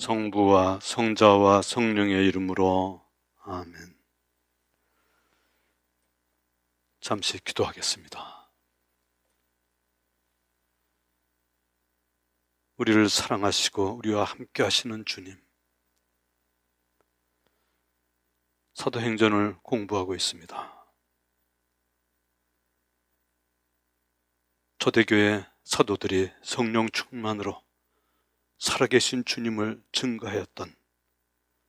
성부와 성자와 성령의 이름으로 아멘. 잠시 기도하겠습니다. 우리를 사랑하시고 우리와 함께 하시는 주님, 사도행전을 공부하고 있습니다. 초대교회 사도들이 성령 충만으로 살아계신 주님을 증거하였던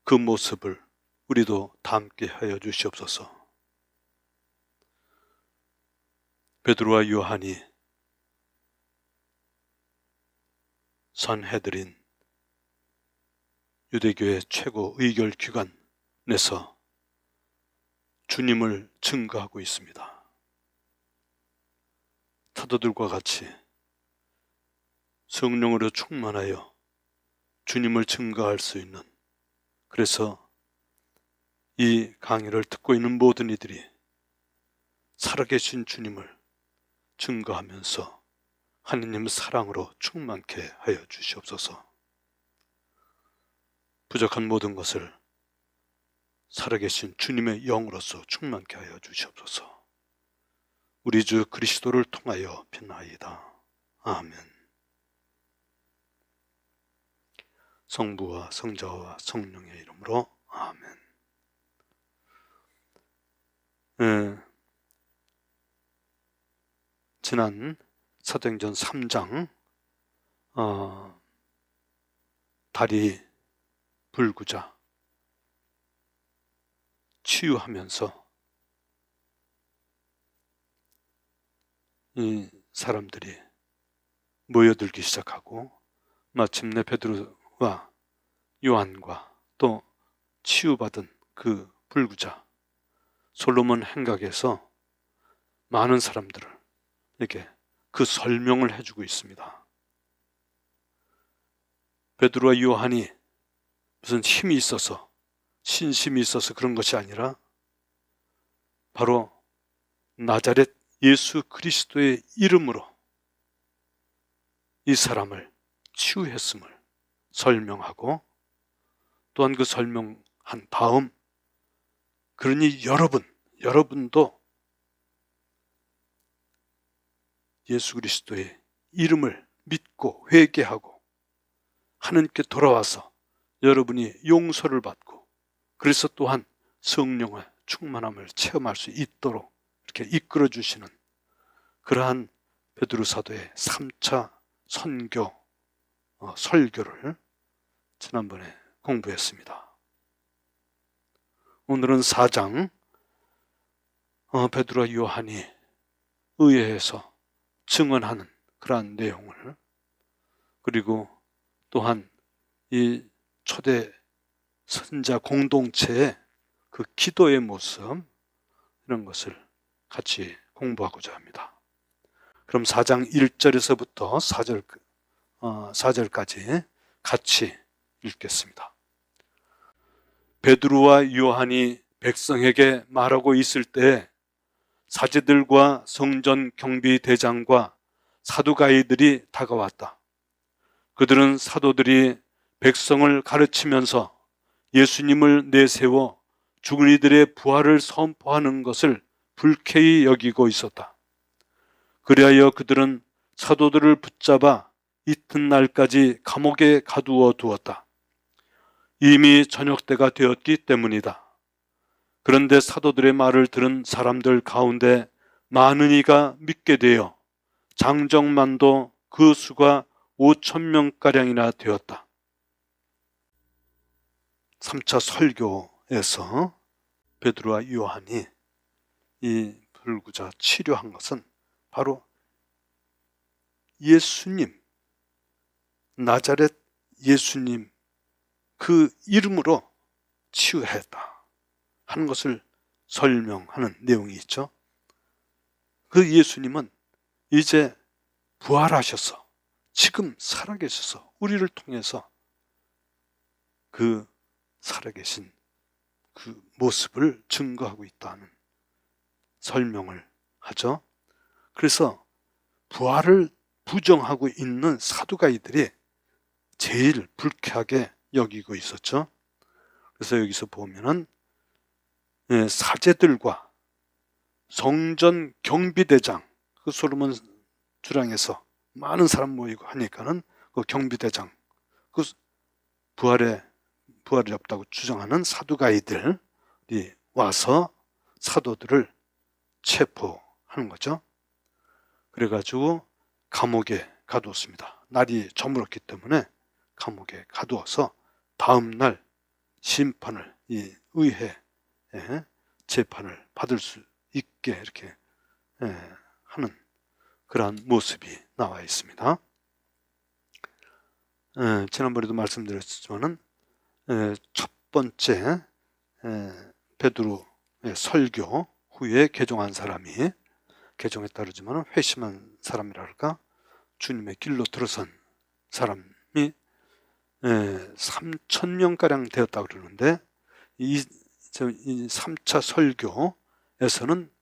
그 모습을 우리도 담게 하여 주시옵소서. 베드로와 요한이 선헤드린 유대교회 최고 의결 기관에서 주님을 증거하고 있습니다. 사도들과 같이 성령으로 충만하여 주님을 증거할 수 있는, 그래서 이 강의를 듣고 있는 모든 이들이 살아계신 주님을 증거하면서 하느님 사랑으로 충만케 하여 주시옵소서. 부족한 모든 것을 살아계신 주님의 영으로서 충만케 하여 주시옵소서. 우리 주 그리스도를 통하여 빛나이다. 아멘. 성부와 성자와 성령의 이름으로 아멘. 지난 사도행전 3장 다리 불구자 치유하면서 이 사람들이 모여들기 시작하고 마침내 베드로와 요한과 또 치유받은 그 불구자 솔로몬 행각에서 많은 사람들을 이렇게 그 설명을 해주고 있습니다. 베드로와 요한이 무슨 힘이 있어서 신심이 있어서 그런 것이 아니라 바로 나자렛 예수 그리스도의 이름으로 이 사람을 치유했음을 설명하고, 또한 그 설명한 다음 그러니 여러분도 예수 그리스도의 이름을 믿고 회개하고 하나님께 돌아와서 여러분이 용서를 받고, 그래서 또한 성령의 충만함을 체험할 수 있도록 이렇게 이끌어 주시는 그러한 베드로 사도의 3차 설교를 지난번에 공부했습니다. 오늘은 4장 베드로와 요한이 의회에서 증언하는 그러한 내용을, 그리고 또한 이 초대 선자 공동체의 그 기도의 모습, 이런 것을 같이 공부하고자 합니다. 그럼 4장 1절에서부터 4절까지 같이 읽겠습니다. 베드로와 요한이 백성에게 말하고 있을 때 사제들과 성전 경비 대장과 사두가이들이 다가왔다. 그들은 사도들이 백성을 가르치면서 예수님을 내세워 죽은 이들의 부활을 선포하는 것을 불쾌히 여기고 있었다. 그리하여 그들은 사도들을 붙잡아 이튿날까지 감옥에 가두어 두었다. 이미 저녁 때가 되었기 때문이다. 그런데 사도들의 말을 들은 사람들 가운데 많은 이가 믿게 되어 장정만도 그 수가 5,000명가량이나 되었다. 3차 설교에서 베드로와 요한이 이 불구자 치료한 것은 바로 예수님, 나자렛 예수님 그 이름으로 치유했다 하는 것을 설명하는 내용이 있죠. 그 예수님은 이제 부활하셔서 지금 살아계셔서 우리를 통해서 그 살아계신 그 모습을 증거하고 있다는 설명을 하죠. 그래서 부활을 부정하고 있는 사두가이들이 제일 불쾌하게 여기고 있었죠. 그래서 여기서 보면은 사제들과 성전 경비대장, 그 솔로몬 주랑에서 많은 사람 모이고 하니까는 그 경비대장, 그 부활이 없다고 주장하는 사두가이들이 와서 사도들을 체포하는 거죠. 그래가지고 감옥에 가두었습니다. 날이 저물었기 때문에 감옥에 가두어서 다음 날 심판을, 이 의회 재판을 받을 수 있게 이렇게 하는 그러한 모습이 나와 있습니다. 지난번에도 말씀드렸지만은 첫 번째 베드로의 설교 후에 개종한 사람이, 개종에 따르지만 회심한 사람이라 할까, 주님의 길로 들어선 사람이 3,000명가량 되었다고 그러는데, 이 3차 설교에서는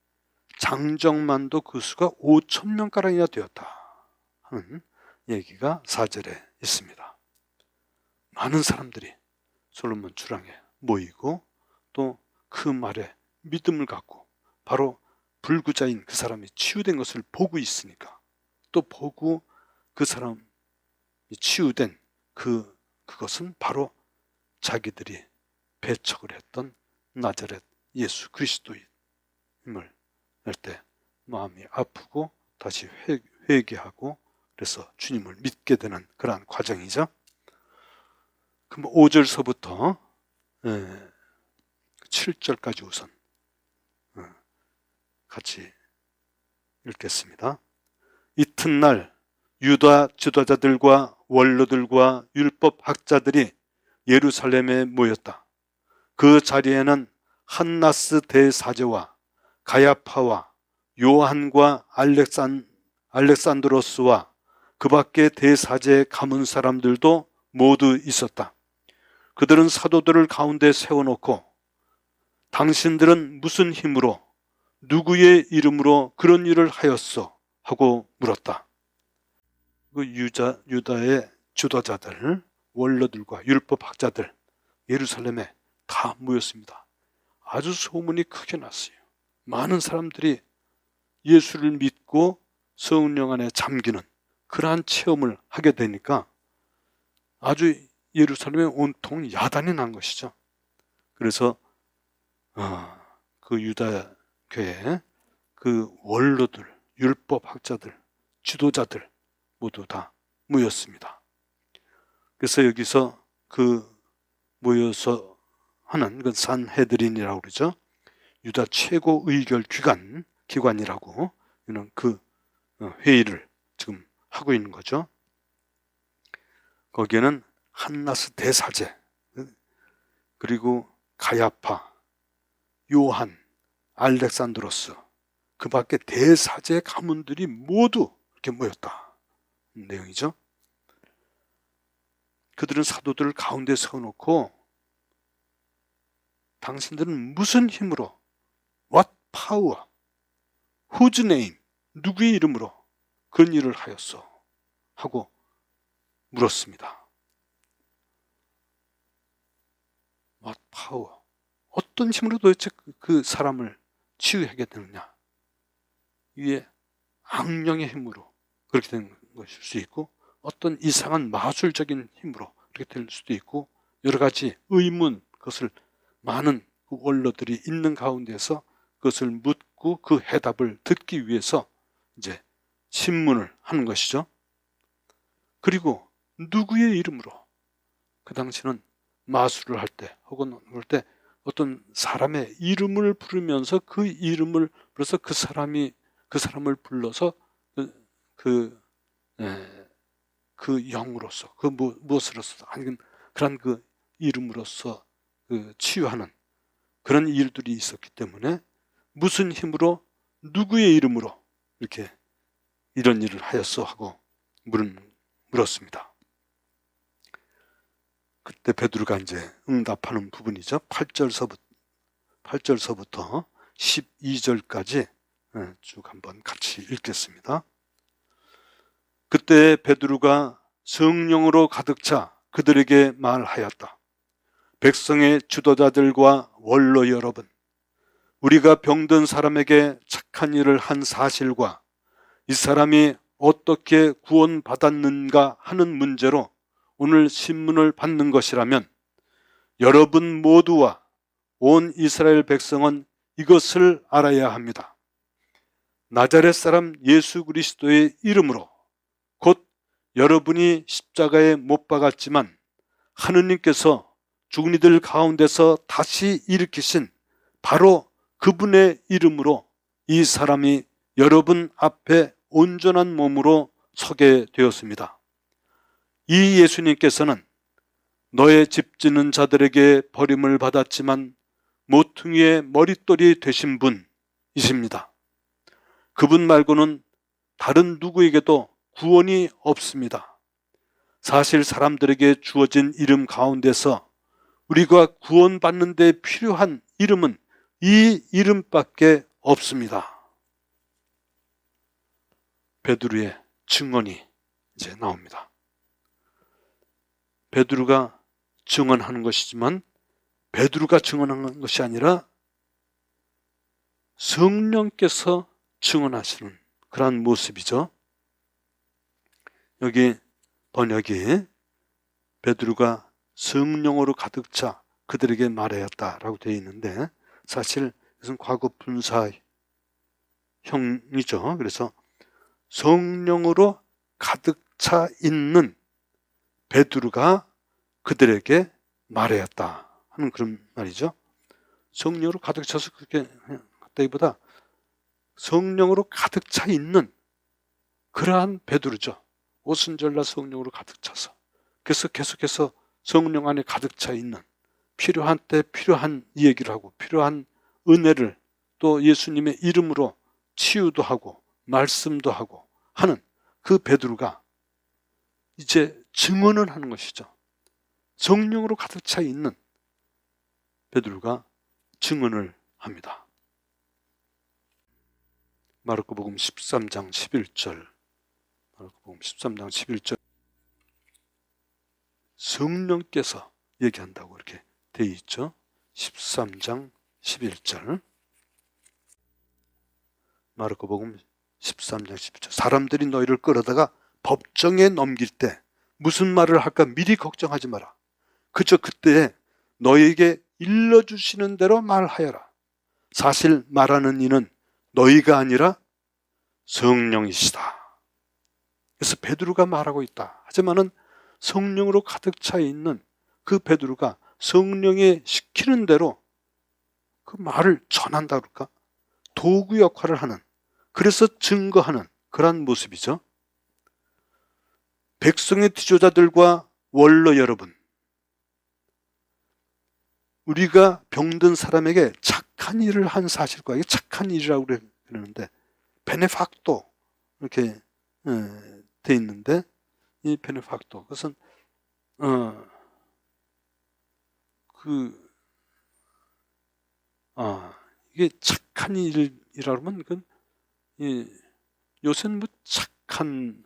장정만도 그 수가 5,000명가량이나 되었다 하는 얘기가 4절에 있습니다. 많은 사람들이 솔로몬 주랑에 모이고 또 그 말에 믿음을 갖고 바로 불구자인 그 사람이 치유된 것을 보고 있으니까, 또 보고 그 사람이 치유된 그것은 바로 자기들이 배척을 했던 나자렛 예수 그리스도임을 알 때 마음이 아프고 다시 회개하고 그래서 주님을 믿게 되는 그러한 과정이죠. 그럼 5절서부터 7절까지 우선 같이 읽겠습니다. 이튿날 유다 지도자들과 원로들과 율법학자들이 예루살렘에 모였다. 그 자리에는 한나스 대사제와 가야파와 요한과 알렉산드로스와 그 밖에 대사제에 가문 사람들도 모두 있었다. 그들은 사도들을 가운데 세워놓고 당신들은 무슨 힘으로 누구의 이름으로 그런 일을 하였소? 하고 물었다. 그 유다의 지도자들, 원로들과 율법학자들 예루살렘에 다 모였습니다. 아주 소문이 크게 났어요. 많은 사람들이 예수를 믿고 성령 안에 잠기는 그러한 체험을 하게 되니까 아주 예루살렘에 온통 야단이 난 것이죠. 그래서 그 유다 교회 그 원로들, 율법학자들, 지도자들 모두 다 모였습니다. 그래서 여기서 그 모여서 하는 그 산헤드린이라고 그러죠. 유다 최고 의결 기관이라고 이런 그 회의를 지금 하고 있는 거죠. 거기에는 한나스 대사제, 그리고 가야파, 요한, 알렉산드로스, 그 밖에 대사제 가문들이 모두 이렇게 모였다 내용이죠. 그들은 사도들을 가운데 세워놓고 당신들은 무슨 힘으로, what power, whose name, 누구의 이름으로 그런 일을 하였소? 하고 물었습니다. what power, 어떤 힘으로 도대체 그 사람을 치유하게 되느냐? 이게 악령의 힘으로 그렇게 된 것일 수 있고, 어떤 이상한 마술적인 힘으로 그렇게 될 수도 있고, 여러 가지 의문, 그것을 많은 그 원로들이 있는 가운데서 그것을 묻고 그 해답을 듣기 위해서 이제 신문을 하는 것이죠. 그리고 누구의 이름으로, 그 당시는 마술을 할 때 혹은 그럴 때 어떤 사람의 이름을 부르면서 그 이름을 불러서 그 사람을 불러서 그 영으로서, 그 무엇으로서, 아니면 그런 그 이름으로서 그 치유하는 그런 일들이 있었기 때문에 무슨 힘으로 누구의 이름으로 이렇게 이런 일을 하였어? 하고 물었습니다. 그때 베드로가 이제 응답하는 부분이죠. 8절서부터 12절까지 쭉 한번 같이 읽겠습니다. 그때 베드로가 성령으로 가득 차 그들에게 말하였다. 백성의 지도자들과 원로 여러분, 우리가 병든 사람에게 착한 일을 한 사실과 이 사람이 어떻게 구원받았는가 하는 문제로 오늘 신문을 받는 것이라면 여러분 모두와 온 이스라엘 백성은 이것을 알아야 합니다. 나자렛 사람 예수 그리스도의 이름으로 곧 여러분이 십자가에 못 박았지만 하느님께서 죽은 이들 가운데서 다시 일으키신 바로 그분의 이름으로 이 사람이 여러분 앞에 온전한 몸으로 서게 되었습니다. 이 예수님께서는 너의 집 짓는 자들에게 버림을 받았지만 모퉁이의 머릿돌이 되신 분이십니다. 그분 말고는 다른 누구에게도 구원이 없습니다. 사실 사람들에게 주어진 이름 가운데서 우리가 구원받는 데 필요한 이름은 이 이름밖에 없습니다. 베드로의 증언이 이제 나옵니다. 베드로가 증언하는 것이지만 베드로가 증언하는 것이 아니라 성령께서 증언하시는 그러한 모습이죠. 여기 번역이 베드로가 성령으로 가득 차 그들에게 말하였다라고 되어 있는데 사실 이것은 과거 분사형이죠. 그래서 성령으로 가득 차 있는 베드로가 그들에게 말하였다 하는 그런 말이죠. 성령으로 가득 차서 그렇게 했다기보다 성령으로 가득 차 있는 그러한 베드로죠. 오순절날 성령으로 가득 차서 그래서 계속해서 성령 안에 가득 차 있는 필요한 때 필요한 얘기를 하고 필요한 은혜를 또 예수님의 이름으로 치유도 하고 말씀도 하고 하는 그 베드로가 이제 증언을 하는 것이죠. 성령으로 가득 차 있는 베드로가 증언을 합니다. 마르코복음 13장 11절 마르코복음 13장 11절 성령께서 얘기한다고 이렇게 되어 있죠. 13장 11절 마르코복음 13장 11절 사람들이 너희를 끌어다가 법정에 넘길 때 무슨 말을 할까 미리 걱정하지 마라. 그저 그때에 너희에게 일러주시는 대로 말하여라. 사실 말하는 이는 너희가 아니라 성령이시다. 그래서 베드로가 말하고 있다. 하지만은 성령으로 가득 차 있는 그 베드로가 성령이 시키는 대로 그 말을 전한다 그럴까? 도구 역할을 하는, 그래서 증거하는 그러한 모습이죠. 백성의 지도자들과 원로 여러분, 우리가 병든 사람에게 착한 일을 한 사실과 이게 착한 일이라고 그러는데 베네팍토 이렇게 돼 있는데 이 베네팍토 그것은 이게 착한 일이라 그러면 그건 요새는 뭐 착한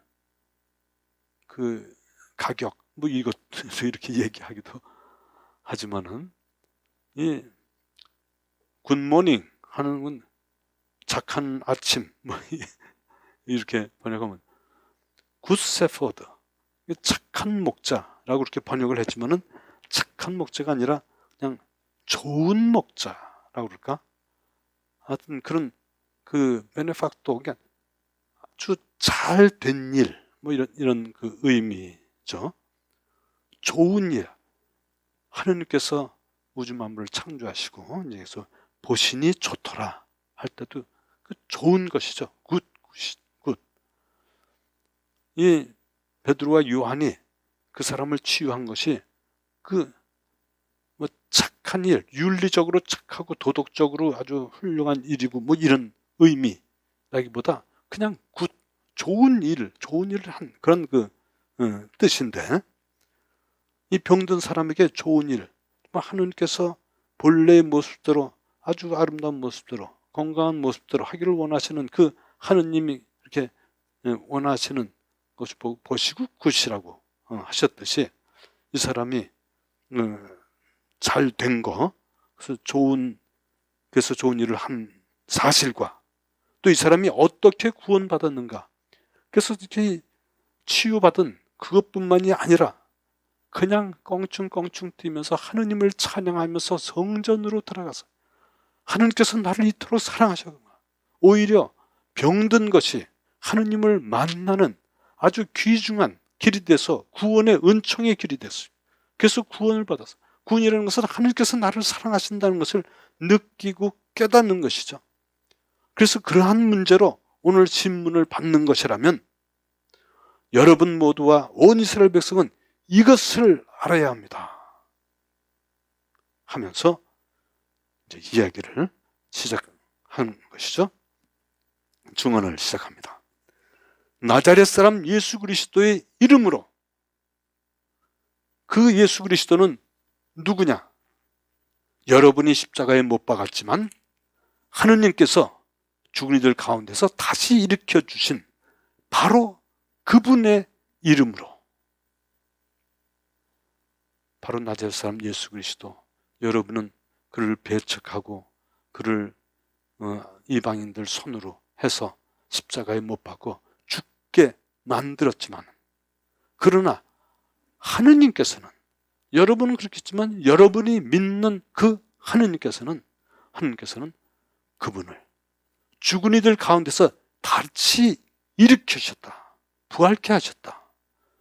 그 가격 뭐 이것 이렇게 얘기하기도 하지만은 이 굿모닝 하는 건 착한 아침 뭐 이렇게 번역하면 굿세퍼드 착한 목자라고 그렇게 번역을 했지만은 착한 목자가 아니라 그냥 좋은 목자라고 그럴까? 하여튼 그런 그 베네팍토 그러니까 아주 잘 된 일 뭐 이런 그 의미죠. 좋은 일 하느님께서 우주 만물을 창조하시고 이제 그래서 보시니 좋더라 할 때도 그 좋은 것이죠. 굿. 이 베드로와 요한이 그 사람을 치유한 것이 그 뭐 착한 일, 윤리적으로 착하고 도덕적으로 아주 훌륭한 일이고 뭐 이런 의미라기보다 그냥 굿, 좋은 일을 한 그런 그 뜻인데 이 병든 사람에게 좋은 일, 하느님께서 본래의 모습대로 아주 아름다운 모습대로 건강한 모습대로 하기를 원하시는 그 하느님이 이렇게 원하시는 것을 보시고 굿이라고 하셨듯이 이 사람이 잘 된 거, 그래서 좋은 일을 한 사실과 또 이 사람이 어떻게 구원받았는가, 그래서 이렇게 치유받은 그것뿐만이 아니라 그냥 껑충껑충 뛰면서 하느님을 찬양하면서 성전으로 들어가서 하느님께서 나를 이토록 사랑하셨구나, 오히려 병든 것이 하느님을 만나는 아주 귀중한 길이 돼서 구원의 은총의 길이 됐어요. 그래서 구원을 받아서, 구원이라는 것은 하느님께서 나를 사랑하신다는 것을 느끼고 깨닫는 것이죠. 그래서 그러한 문제로 오늘 신문을 받는 것이라면 여러분 모두와 온 이스라엘 백성은 이것을 알아야 합니다 하면서 이제 이야기를 시작한 것이죠. 증언을 시작합니다. 나자렛 사람 예수 그리스도의 이름으로. 그 예수 그리스도는 누구냐? 여러분이 십자가에 못 박았지만 하느님께서 죽은 이들 가운데서 다시 일으켜 주신 바로 그분의 이름으로, 바로 나자렛 사람 예수 그리스도. 여러분은 그를 배척하고 그를 이방인들 손으로 해서 십자가에 못 박고 죽게 만들었지만, 그러나 하느님께서는, 여러분은 그렇겠지만 여러분이 믿는 그 하느님께서는 그분을 죽은 이들 가운데서 다시 일으키셨다, 부활케 하셨다,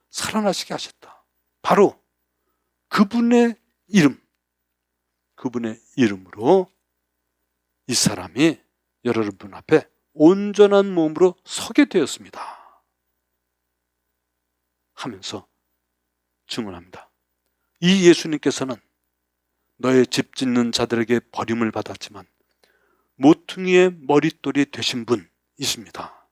살아나시게 하셨다. 바로 그분의 이름, 그분의 이름으로 이 사람이 여러분 앞에 온전한 몸으로 서게 되었습니다 하면서 증언합니다. 이 예수님께서는 너의 집 짓는 자들에게 버림을 받았지만 모퉁이의 머릿돌이 되신 분이십니다.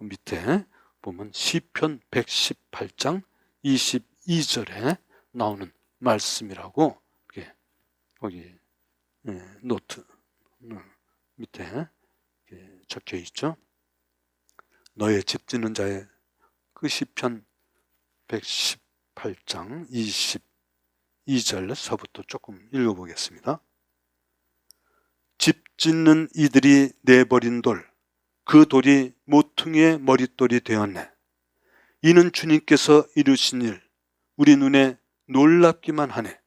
밑에 보면 시편 118장 22절에 나오는 말씀이라고 거기 노트 밑에 적혀 있죠. 너의 집 짓는 자의 그 시편 118장 22절서부터 조금 읽어보겠습니다. 집 짓는 이들이 내버린 돌, 그 돌이 모퉁이의 머릿돌이 되었네. 이는 주님께서 이루신 일, 우리 눈에 놀랍기만 하네.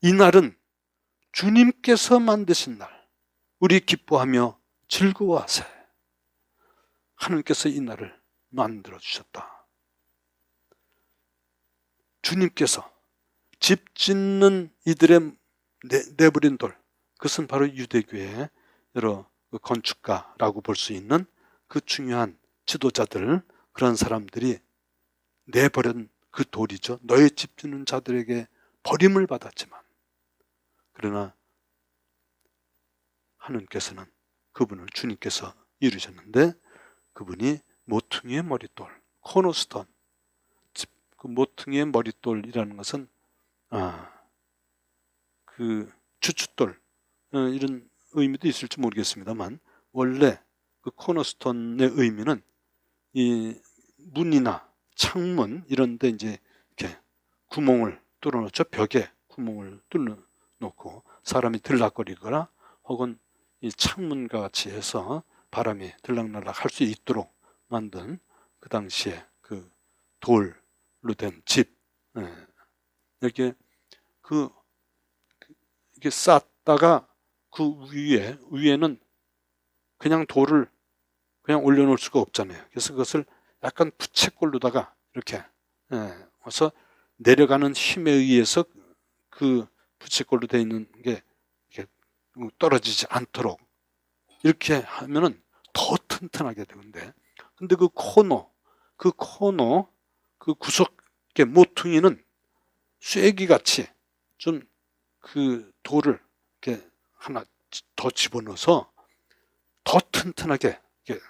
이 날은 주님께서 만드신 날, 우리 기뻐하며 즐거워하세. 하나님께서 이 날을 만들어 주셨다. 주님께서 집 짓는 이들의 내버린 돌, 그것은 바로 유대교의 여러 건축가라고 볼 수 있는 그 중요한 지도자들, 그런 사람들이 내버린 그 돌이죠. 너의 집 짓는 자들에게 버림을 받았지만, 그러나 하느님께서는 그분을 주님께서 이루셨는데, 그분이 모퉁이의 머릿돌, 코너스톤. 그 모퉁이의 머릿돌이라는 것은 그 주춧돌, 이런 의미도 있을지 모르겠습니다만, 원래 그 코너스톤의 의미는 이 문이나 창문 이런 데 이제 이렇게 구멍을 뚫어놓죠. 벽에 구멍을 뚫어놓고 사람이 들락거리거나 혹은 이 창문과 같이 해서 바람이 들락날락 할 수 있도록 만든 그 당시에 그 돌로 된 집. 이렇게 이게 쌓다가 그 위에는 그냥 돌을 그냥 올려놓을 수가 없잖아요. 그래서 그것을 약간 부채꼴로다가 이렇게 와서 내려가는 힘에 의해서 그 부채꼴로 되어 있는 게 이렇게 떨어지지 않도록 이렇게 하면은 더 튼튼하게 되는데, 근데 그 코너, 그 구석의 모퉁이는 쐐기같이 좀 그 돌을 이렇게 하나 더 집어넣어서 더 튼튼하게 이렇게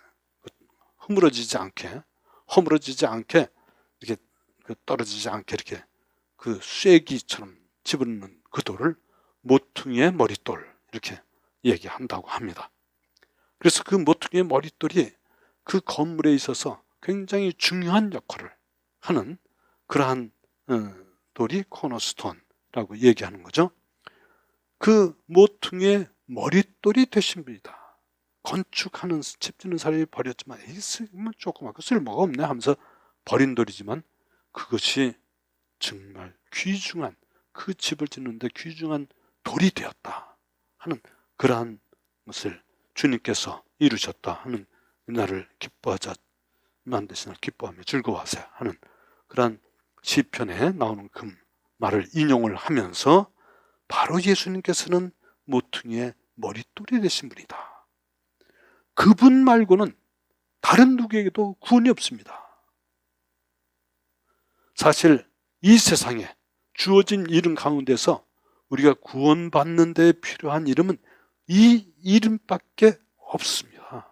허물어지지 않게 이렇게 떨어지지 않게 이렇게 그 쐐기처럼 집어넣는 그 돌을 모퉁이의 머릿돌 이렇게 얘기한다고 합니다. 그래서 그 모퉁이의 머릿돌이 그 건물에 있어서 굉장히 중요한 역할을 하는 그러한 돌이 코너스톤이라고 얘기하는 거죠. 그 모퉁이의 머릿돌이 되신 분이다. 건축하는 집 짓는 사람이 버렸지만 조그맣고 쓸모가 없네 하면서 버린 돌이지만 그것이 정말 귀중한, 그 집을 짓는데 귀중한 돌이 되었다 하는 그러한 것을 주님께서 이루셨다 하는 나를 기뻐하자 만드신 날 기뻐하며 즐거워하세요 하는 그러한 시편에 나오는 그 말을 인용을 하면서 바로 예수님께서는 모퉁이의 머릿돌이 되신 분이다. 그분 말고는 다른 누구에게도 구원이 없습니다. 사실 이 세상에 주어진 이름 가운데서 우리가 구원받는 데 필요한 이름은 이 이름밖에 없습니다.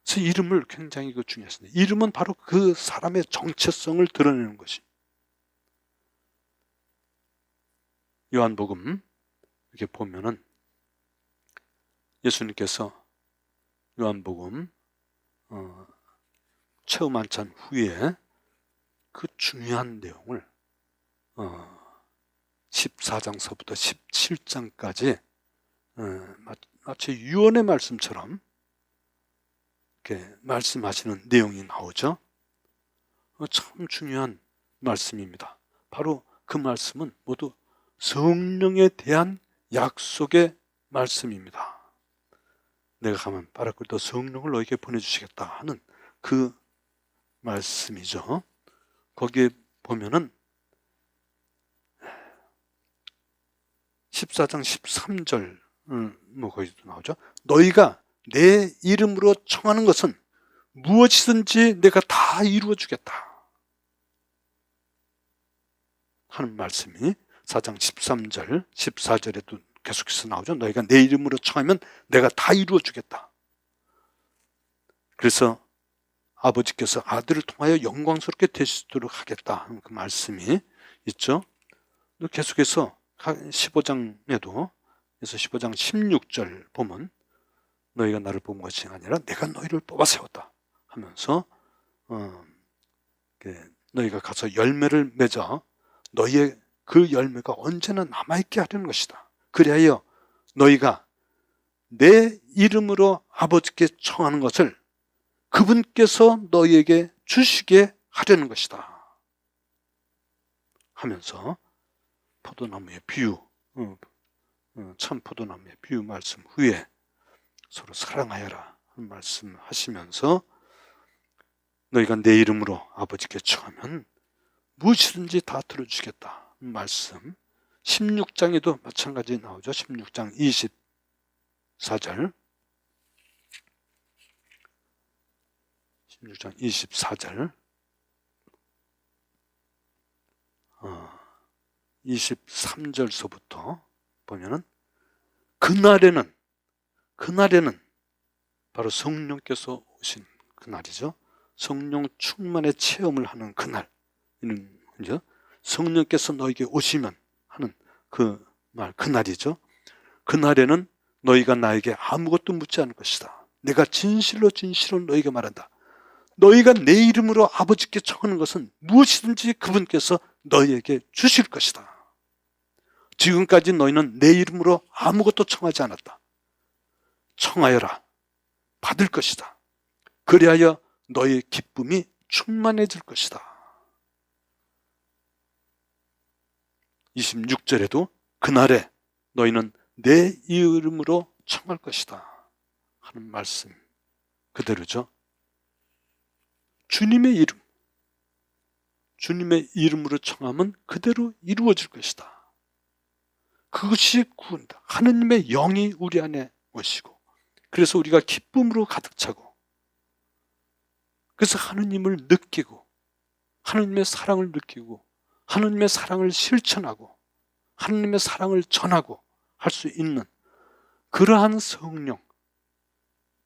그래서 이름을 굉장히 중요했습니다. 이름은 바로 그 사람의 정체성을 드러내는 것이. 요한복음 이렇게 보면은 예수님께서 요한복음 처음 한참 후에 그 중요한 내용을 14장서부터 17장까지 마치 유언의 말씀처럼 이렇게 말씀하시는 내용이 나오죠. 참 중요한 말씀입니다. 바로 그 말씀은 모두 성령에 대한 약속의 말씀입니다. 내가 가면 파라클토 성령을 너에게 보내주시겠다 하는 그 말씀이죠. 거기에 보면은 14장 13절 거기도 나오죠. 너희가 내 이름으로 청하는 것은 무엇이든지 내가 다 이루어 주겠다 하는 말씀이 4장 13절 14절에도 계속해서 나오죠. 너희가 내 이름으로 청하면 내가 다 이루어 주겠다. 그래서 아버지께서 아들을 통하여 영광스럽게 되시도록 하겠다 하는 그 말씀이 있죠. 계속해서 15장에도 그래서 15장 16절 보면 너희가 나를 뽑은 것이 아니라 내가 너희를 뽑아 세웠다 하면서 너희가 가서 열매를 맺어 너희의 그 열매가 언제나 남아있게 하려는 것이다. 그리하여 너희가 내 이름으로 아버지께 청하는 것을 그분께서 너희에게 주시게 하려는 것이다 하면서 포도나무의 비유, 참 포도나무의 비유 말씀 후에 서로 사랑하여라 하는 말씀하시면서 너희가 내 이름으로 아버지께 청하면 무엇이든지 다 들어주시겠다 말씀. 16장에도 마찬가지 나오죠. 16장 24절 16장 24절 23절서부터 보면은 그날에는 바로 성령께서 오신 그날이죠. 성령 충만의 체험을 하는 그날, 성령께서 너에게 오시면 하는 그 말, 그날이죠. 그날에는 너희가 나에게 아무것도 묻지 않을 것이다. 내가 진실로 너희에게 말한다. 너희가 내 이름으로 아버지께 청하는 것은 무엇이든지 그분께서 너희에게 주실 것이다. 지금까지 너희는 내 이름으로 아무것도 청하지 않았다. 청하여라. 받을 것이다. 그리하여 너희의 기쁨이 충만해질 것이다. 26절에도 그날에 너희는 내 이름으로 청할 것이다 하는 말씀 그대로죠. 주님의 이름으로 청하면 그대로 이루어질 것이다. 그것이 구원이다. 하느님의 영이 우리 안에 오시고 그래서 우리가 기쁨으로 가득 차고 그래서 하느님을 느끼고 하느님의 사랑을 느끼고 하느님의 사랑을 실천하고 하느님의 사랑을 전하고 할 수 있는 그러한 성령,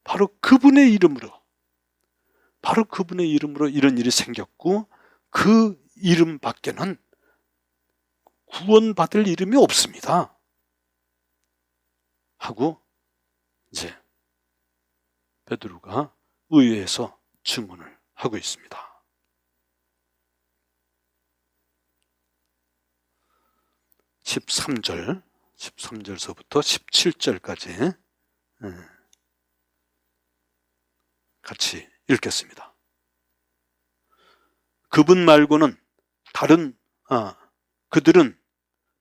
바로 그분의 이름으로 이런 일이 생겼고 그 이름 밖에는 구원받을 이름이 없습니다 하고 이제 베드로가 의회에서 증언을 하고 있습니다. 13절서부터 17절까지 같이 읽겠습니다. 그분 말고는 그들은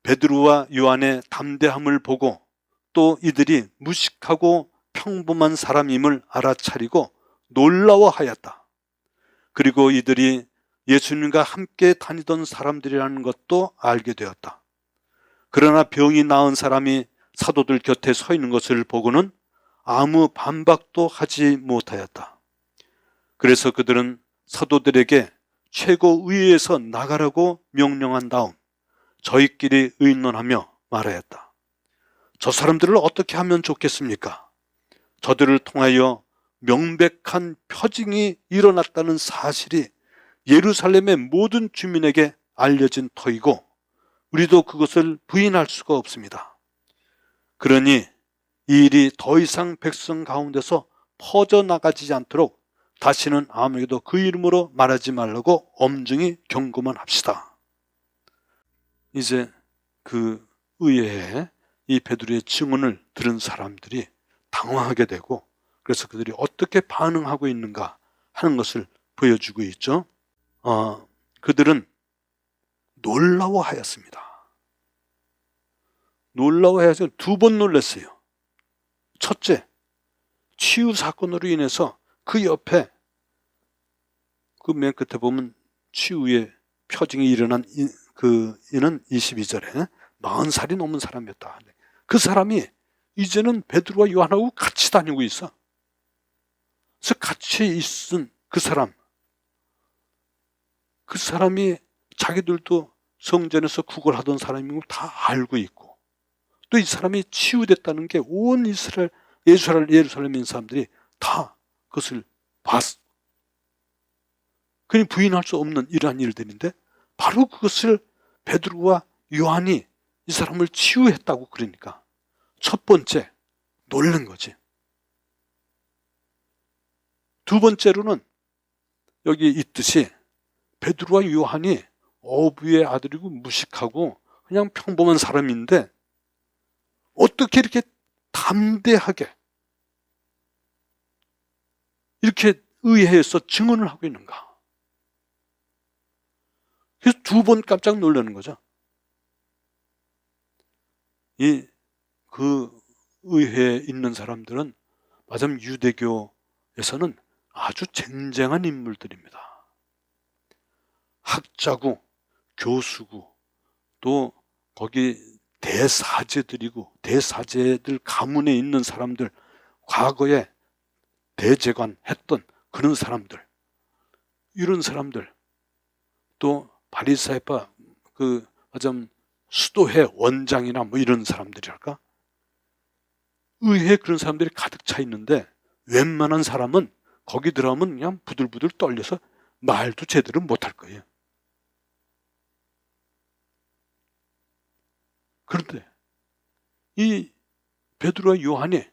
베드로와 요한의 담대함을 보고 또 이들이 무식하고 평범한 사람임을 알아차리고 놀라워하였다. 그리고 이들이 예수님과 함께 다니던 사람들이라는 것도 알게 되었다. 그러나 병이 나은 사람이 사도들 곁에 서 있는 것을 보고는 아무 반박도 하지 못하였다. 그래서 그들은 사도들에게 최고의회에서 나가라고 명령한 다음 저희끼리 의논하며 말하였다. 저 사람들을 어떻게 하면 좋겠습니까? 저들을 통하여 명백한 표징이 일어났다는 사실이 예루살렘의 모든 주민에게 알려진 터이고 우리도 그것을 부인할 수가 없습니다. 그러니 이 일이 더 이상 백성 가운데서 퍼져나가지 않도록 다시는 아무에게도 그 이름으로 말하지 말라고 엄중히 경고만 합시다. 이제 그 의회에 이 베드로의 증언을 들은 사람들이 당황하게 되고 그래서 그들이 어떻게 반응하고 있는가 하는 것을 보여주고 있죠. 그들은 놀라워하였습니다. 놀라워해서 두 번 놀랐어요. 첫째, 치유 사건으로 인해서 그 옆에 그 맨 끝에 보면 치유의 표징이 일어난 그 이는 22절에 40살이 넘은 사람이었다. 그 사람이 이제는 베드로와 요한하고 같이 다니고 있어. 그래서 같이 있은 그 사람이 자기들도 성전에서 구걸하던 사람인 걸 다 알고 있고 또 이 사람이 치유됐다는 게 온 이스라엘 예루살렘에 있는 사람들이 다 그것을 봤어. 그니 부인할 수 없는 이러한 일들인데 바로 그것을 베드로와 요한이 이 사람을 치유했다고 그러니까 첫 번째 놀란 거지. 두 번째로는 여기 있듯이 베드로와 요한이 어부의 아들이고 무식하고 그냥 평범한 사람인데 어떻게 이렇게 담대하게 이렇게 의회에서 증언을 하고 있는가. 그래서 두 번 깜짝 놀라는 거죠. 그 의회에 있는 사람들은 맞으면 유대교에서는 아주 쟁쟁한 인물들입니다. 학자고 교수고 또 거기 대사제들 가문에 있는 사람들, 과거에 대제관 했던 그런 사람들, 이런 사람들, 또 바리사이파 맞으면 수도회 원장이나 뭐 이런 사람들이랄까, 의회에 그런 사람들이 가득 차 있는데 웬만한 사람은 거기 들어가면 그냥 부들부들 떨려서 말도 제대로 못할 거예요. 그런데 이 베드로와 요한이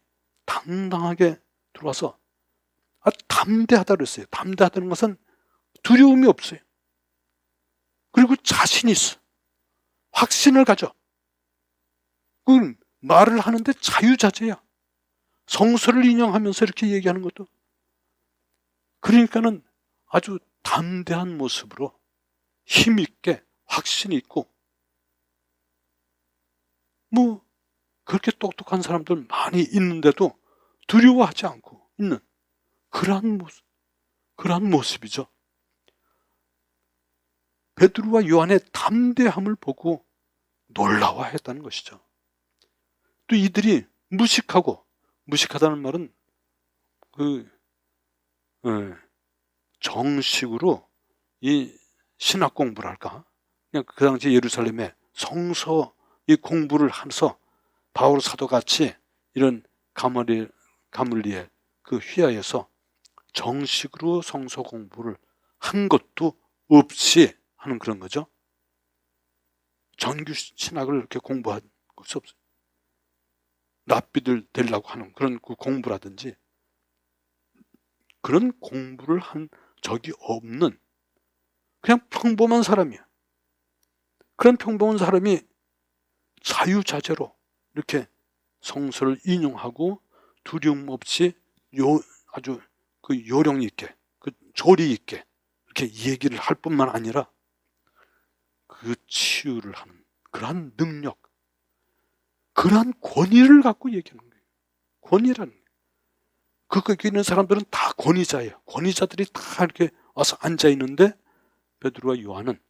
당당하게 들어와서 담대하다 그랬어요. 담대하다는 것은 두려움이 없어요. 그리고 자신이 있어. 확신을 가져. 그 말을 하는데 자유자재야. 성서를 인용하면서 이렇게 얘기하는 것도. 그러니까는 아주 담대한 모습으로 힘있게 확신이 있고 뭐 그렇게 똑똑한 사람들 많이 있는데도 두려워하지 않고 있는 그러한 모습이죠. 베드로와 요한의 담대함을 보고 놀라워했다는 것이죠. 또 이들이 무식하다는 말은 정식으로 이 신학 공부를 할까? 그냥 그 당시 예루살렘에 성서 이 공부를 하면서 바울 사도같이 이런 가물리엘 그 휘하에서 정식으로 성서 공부를 한 것도 없이 하는 그런 거죠. 정규 신학을 이렇게 공부한 것이 없어요. 랍비들 되려고 하는 그런 그 공부라든지 그런 공부를 한 적이 없는 그냥 평범한 사람이야. 그런 평범한 사람이 자유자재로 이렇게 성서를 인용하고 두려움 없이 아주 그 요령 있게, 그 조리 있게 이렇게 얘기를 할 뿐만 아니라 그 치유를 하는 그러한 능력, 그러한 권위를 갖고 얘기하는 거예요. 권위라는 거예요. 거기 있는 사람들은 다 권위자예요. 권위자들이 다 이렇게 와서 앉아 있는데 베드로와 요한은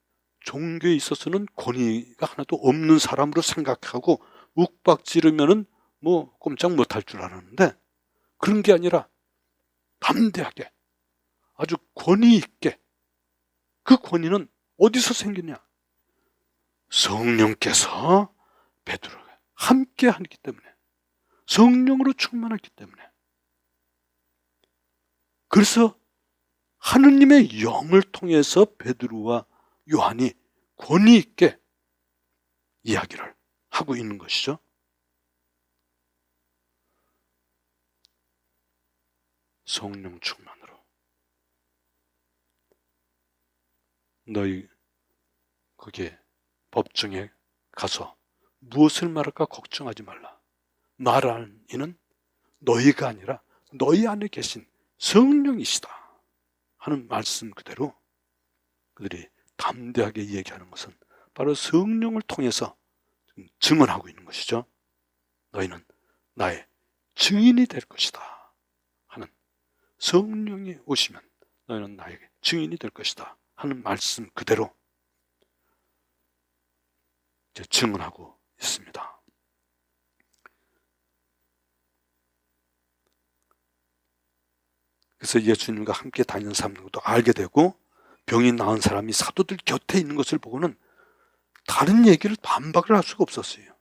종교에 있어서는 권위가 하나도 없는 사람으로 생각하고 욱박지르면은 뭐 꼼짝 못할 줄 알았는데 그런 게 아니라 담대하게 아주 권위 있게, 그 권위는 어디서 생기냐? 성령께서 베드로와 함께 하기 때문에, 성령으로 충만하기 때문에. 그래서 하느님의 영을 통해서 베드로와 요한이 권위 있게 이야기를 하고 있는 것이죠. 성령 충만으로. 너희 거기에 법정에 가서 무엇을 말할까 걱정하지 말라. 말하는 이는 너희가 아니라 너희 안에 계신 성령이시다 하는 말씀 그대로 그들이 담대하게 얘기하는 것은 바로 성령을 통해서 증언하고 있는 것이죠. 너희는 나의 증인이 될 것이다 하는, 성령이 오시면 너희는 나에게 증인이 될 것이다 하는 말씀 그대로 이제 증언하고 있습니다. 그래서 예수님과 함께 다니는 사람들도 알게 되고 병이 나은 사람이 사도들 곁에 있는 것을 보고는 다른 얘기를 반박을 할 수가 없었어요.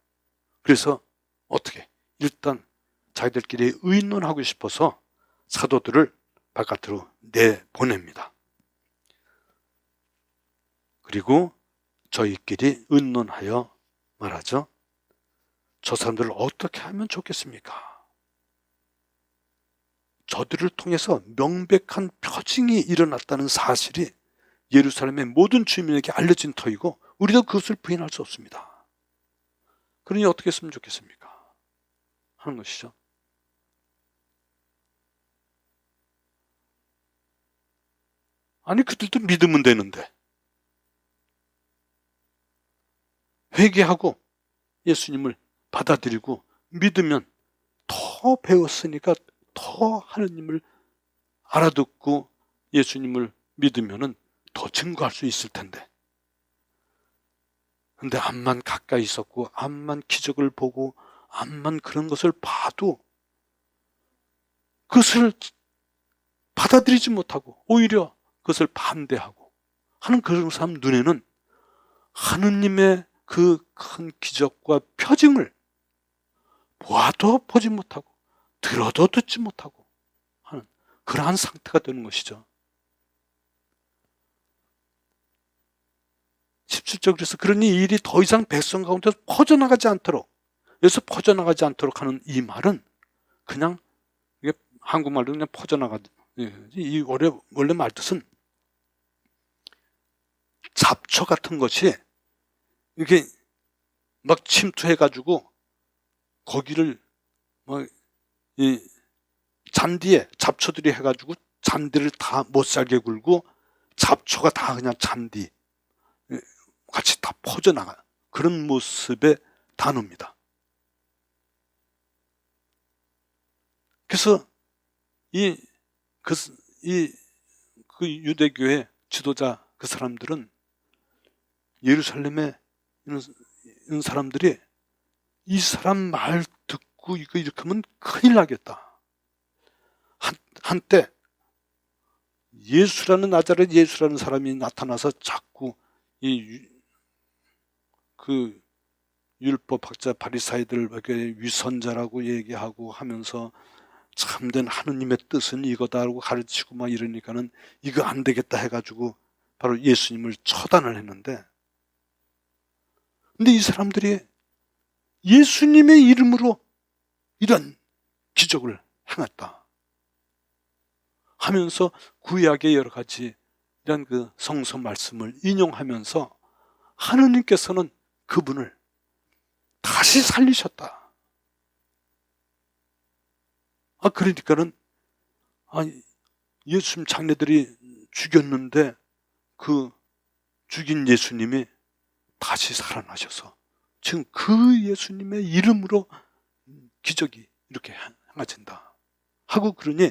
그래서 어떻게? 일단 자기들끼리 의논하고 싶어서 사도들을 바깥으로 내보냅니다. 그리고 저희끼리 의논하여 말하죠. 저 사람들을 어떻게 하면 좋겠습니까? 저들을 통해서 명백한 표징이 일어났다는 사실이 예루살렘의 모든 주민에게 알려진 터이고 우리도 그것을 부인할 수 없습니다. 그러니 어떻게 했으면 좋겠습니까? 하는 것이죠. 아니 그들도 믿으면 되는데 회개하고 예수님을 받아들이고 믿으면 더 배웠으니까 더 하느님을 알아듣고 예수님을 믿으면은 더 증거할 수 있을 텐데. 근데 암만 가까이 있었고 암만 기적을 보고 암만 그런 것을 봐도 그것을 받아들이지 못하고 오히려 그것을 반대하고 하는 그런 사람 눈에는 하느님의 그 큰 기적과 표징을 보아도 보지 못하고 들어도 듣지 못하고 하는 그러한 상태가 되는 것이죠. 17절 그래서 그러니 이 일이 더 이상 백성 가운데 퍼져나가지 않도록, 여기서 퍼져나가지 않도록 하는 이 말은 그냥 이게 한국말로 그냥 퍼져나가지, 이 원래 말 뜻은 잡초 같은 것이 이렇게 막 침투해가지고 거기를 막 이 잔디에 잡초들이 해가지고 잔디를 다 못살게 굴고 잡초가 다 그냥 잔디 같이 다 퍼져나가 그런 모습의 단어입니다. 그래서 그 유대교의 지도자 그 사람들은 예루살렘에 있는 사람들이 이 사람 말 듣고 이거 이렇게 하면 큰일 나겠다. 한때 나자렛 예수라는 사람이 나타나서 자꾸 그 율법학자 바리사이들 위선자라고 얘기하고 하면서 참된 하느님의 뜻은 이거다라고 가르치고 막 이러니까는 이거 안 되겠다 해가지고 바로 예수님을 처단을 했는데, 근데 이 사람들이 예수님의 이름으로 이런 기적을 행했다 하면서 구약의 여러 가지 이런 그 성서 말씀을 인용하면서 하느님께서는 그분을 다시 살리셨다. 그러니까는 예수님 장례들이 죽였는데 그 죽인 예수님이 다시 살아나셔서 지금 그 예수님의 이름으로 기적이 이렇게 행해진다 하고, 그러니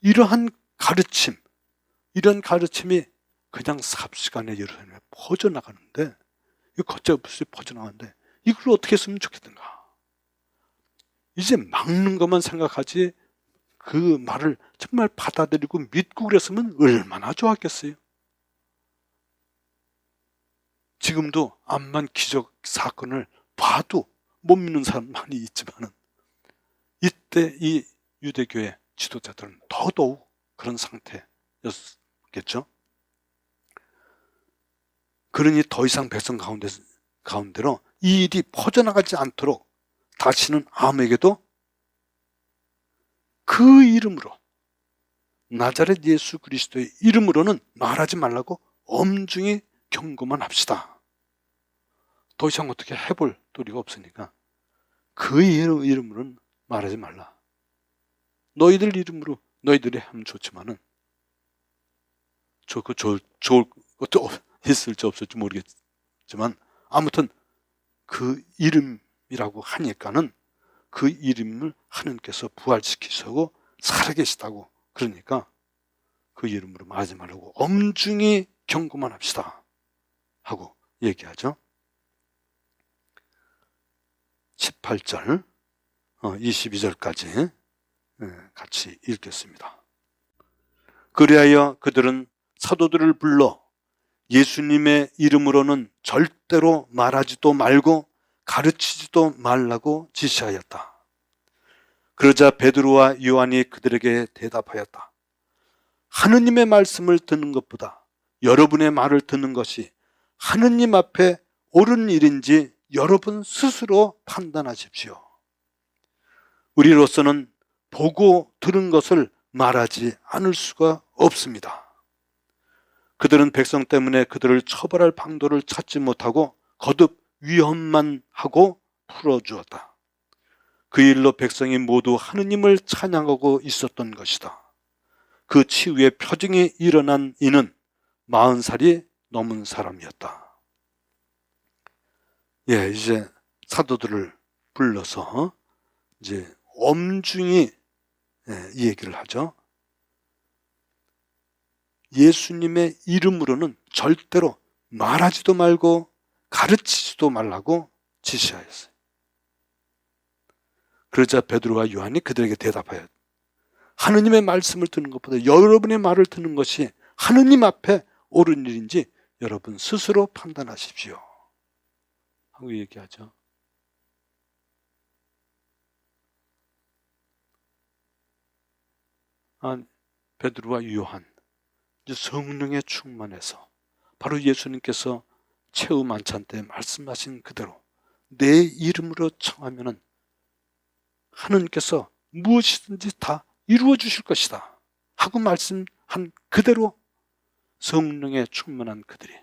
이러한 가르침, 이런 가르침이 그냥 삽시간에 예루살렘에 퍼져나가는데, 이 걷잡없이 퍼져나가는데 이걸 어떻게 했으면 좋겠는가. 이제 막는 것만 생각하지 그 말을 정말 받아들이고 믿고 그랬으면 얼마나 좋았겠어요. 지금도 암만 기적 사건을 봐도 못 믿는 사람 많이 있지만은, 이때 이 유대교의 지도자들은 더더욱 그런 상태였겠죠. 그러니 더 이상 백성 가운데로 이 일이 퍼져나가지 않도록 다시는 아무에게도 그 이름으로, 나자렛 예수 그리스도의 이름으로는 말하지 말라고 엄중히 경고만 합시다. 더 이상 어떻게 해볼 도리가 없으니까 그 이름으로는 말하지 말라. 너희들 이름으로 너희들이 하면 좋지만은 좋을 것도 있을지 없을지 모르겠지만, 아무튼 그 이름이라고 하니까는 그 이름을 하나님께서 부활시키시고 살아계시다고, 그러니까 그 이름으로 말하지 말라고 엄중히 경고만 합시다 하고 얘기하죠. 18절 22절까지 같이 읽겠습니다. 그리하여 그들은 사도들을 불러 예수님의 이름으로는 절대로 말하지도 말고 가르치지도 말라고 지시하였다. 그러자 베드로와 요한이 그들에게 대답하였다. 하느님의 말씀을 듣는 것보다 여러분의 말을 듣는 것이 하느님 앞에 옳은 일인지 여러분 스스로 판단하십시오. 우리로서는 보고 들은 것을 말하지 않을 수가 없습니다. 그들은 백성 때문에 그들을 처벌할 방도를 찾지 못하고 거듭 위협만 하고 풀어주었다. 그 일로 백성이 모두 하느님을 찬양하고 있었던 것이다. 그 치유의 표징이 일어난 이는 40살이 넘은 사람이었다. 이제 사도들을 불러서 이제 엄중히 이 얘기를 하죠. 예수님의 이름으로는 절대로 말하지도 말고 가르치지도 말라고 지시하였어요. 그러자 베드로와 요한이 그들에게 대답하였다. 하느님의 말씀을 듣는 것보다 여러분의 말을 듣는 것이 하느님 앞에 옳은 일인지 여러분 스스로 판단하십시오 하고 얘기하죠. 베드로와 요한, 성령에 충만해서 바로 예수님께서 최후 만찬 때 말씀하신 그대로 내 이름으로 청하면은 하느님께서 무엇이든지 다 이루어 주실 것이다 하고 말씀한 그대로 성령에 충만한 그들이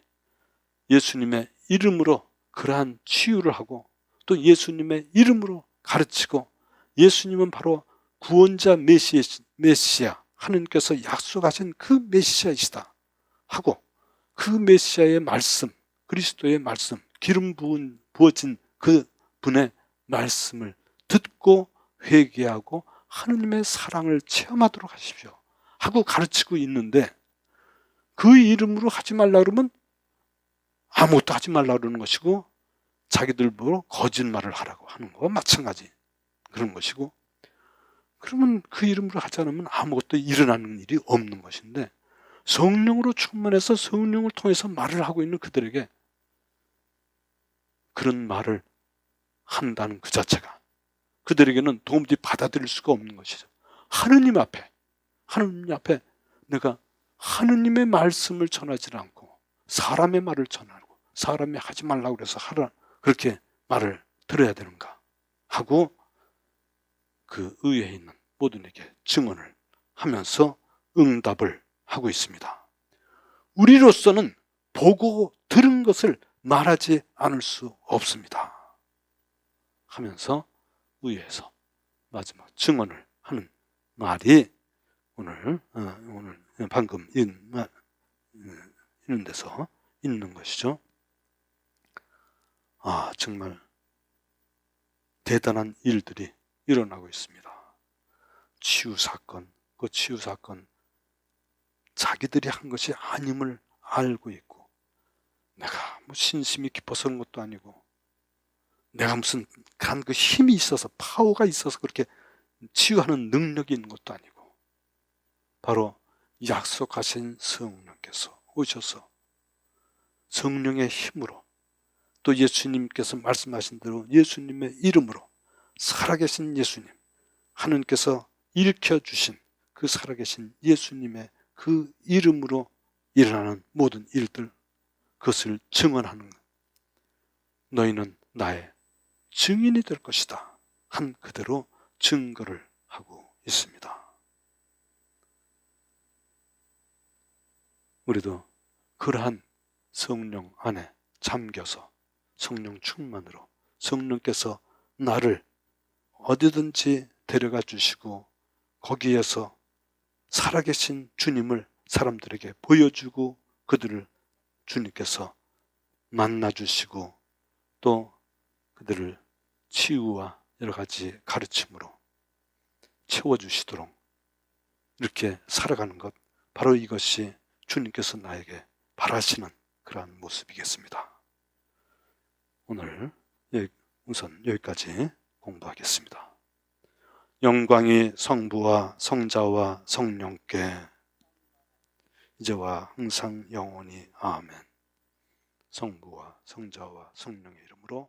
예수님의 이름으로 그러한 치유를 하고 또 예수님의 이름으로 가르치고, 예수님은 바로 구원자 메시아, 하느님께서 약속하신 그 메시아이시다 하고 그 메시아의 말씀, 그리스도의 말씀, 기름 부어진 그 분의 말씀을 듣고 회개하고 하느님의 사랑을 체험하도록 하십시오 하고 가르치고 있는데, 그 이름으로 하지 말라 그러면 아무것도 하지 말라 그러는 것이고, 자기들 보고 거짓말을 하라고 하는 거와 마찬가지 그런 것이고, 그러면 그 이름으로 하지 않으면 아무것도 일어나는 일이 없는 것인데, 성령으로 충만해서 성령을 통해서 말을 하고 있는 그들에게 그런 말을 한다는 그 자체가 그들에게는 도무지 받아들일 수가 없는 것이죠. 하느님 앞에 내가 하느님의 말씀을 전하지 않고 사람의 말을 전하고 사람이 하지 말라고 그래서 하라 그렇게 말을 들어야 되는가 하고 그 의회에 있는 모든에게 증언을 하면서 응답을 하고 있습니다. 우리로서는 보고 들은 것을 말하지 않을 수 없습니다. 하면서 위에서 마지막 증언을 하는 말이 오늘 방금 읽은 데서 있는 것이죠. 정말 대단한 일들이 일어나고 있습니다. 치유사건, 그 치유사건 자기들이 한 것이 아님을 알고 있고, 내가 뭐 신심이 깊어서 그런 것도 아니고, 내가 무슨 그 힘이 있어서, 파워가 있어서 그렇게 치유하는 능력이 있는 것도 아니고, 바로 약속하신 성령께서 오셔서 성령의 힘으로, 또 예수님께서 말씀하신 대로 예수님의 이름으로, 살아계신 예수님, 하나님께서 일으켜주신 그 살아계신 예수님의 그 이름으로 일어나는 모든 일들, 그것을 증언하는 것. 너희는 나의 증인이 될 것이다 한 그대로 증거를 하고 있습니다. 우리도 그러한 성령 안에 잠겨서 성령 충만으로 성령께서 나를 어디든지 데려가 주시고 거기에서 살아계신 주님을 사람들에게 보여주고 그들을 주님께서 만나주시고 또 그들을 치유와 여러 가지 가르침으로 채워주시도록 이렇게 살아가는 것, 바로 이것이 주님께서 나에게 바라시는 그러한 모습이겠습니다. 오늘 우선 여기까지 공부하겠습니다. 영광이 성부와 성자와 성령께 이제와 항상 영원히 아멘. 성부와 성자와 성령의 이름으로